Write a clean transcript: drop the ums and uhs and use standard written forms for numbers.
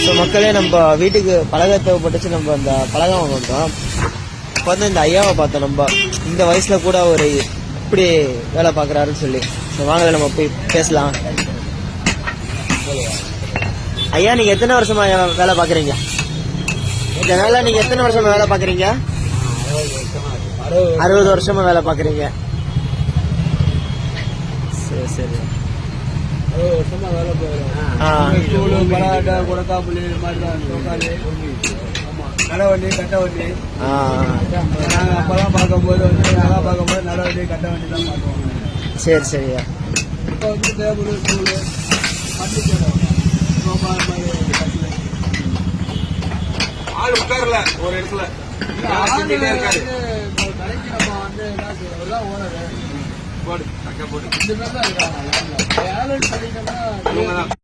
So மக்களே, நம்ம வீட்டுக்கு பலகை தேவைப்பட்டுச்சு, நம்ம அந்த பலகை வாங்க வந்தோம். இப்போ வந்து இந்த ஐயாவை பார்த்தோம். நம்ம இந்த வயசுல கூட ஒரு இப்படி வேலை பார்க்குறாருன்னு சொல்லி. ஸோ வாங்க நம்ம போய் பேசலாம். ஐயா, நீங்க எத்தனை வருஷமா வேலை பார்க்குறீங்க? இந்த வேலை நீங்க எத்தனை வருஷமா வேலை பார்க்குறீங்க? 60 வருஷமா வேலை பார்க்குறீங்க. சரி சரி. 60 வருஷமா வேலை நடவண்டி கட்ட வண்டி. நாங்க அப்பெல்லாம் பார்க்கும்போது நடவண்டி கட்ட வண்டி தான் பார்க்குவோம். சரி சரியா. இப்போ வந்து டேபிள் ஸ்கூலு ஆள் உட்காரல ஒரு இடத்துல இருக்காரு. கடைக்கு நம்ம வந்து என்ன செய்யறோம், ஓனர் போடு போடு இந்த மாதிரி தான் இருக்காங்க.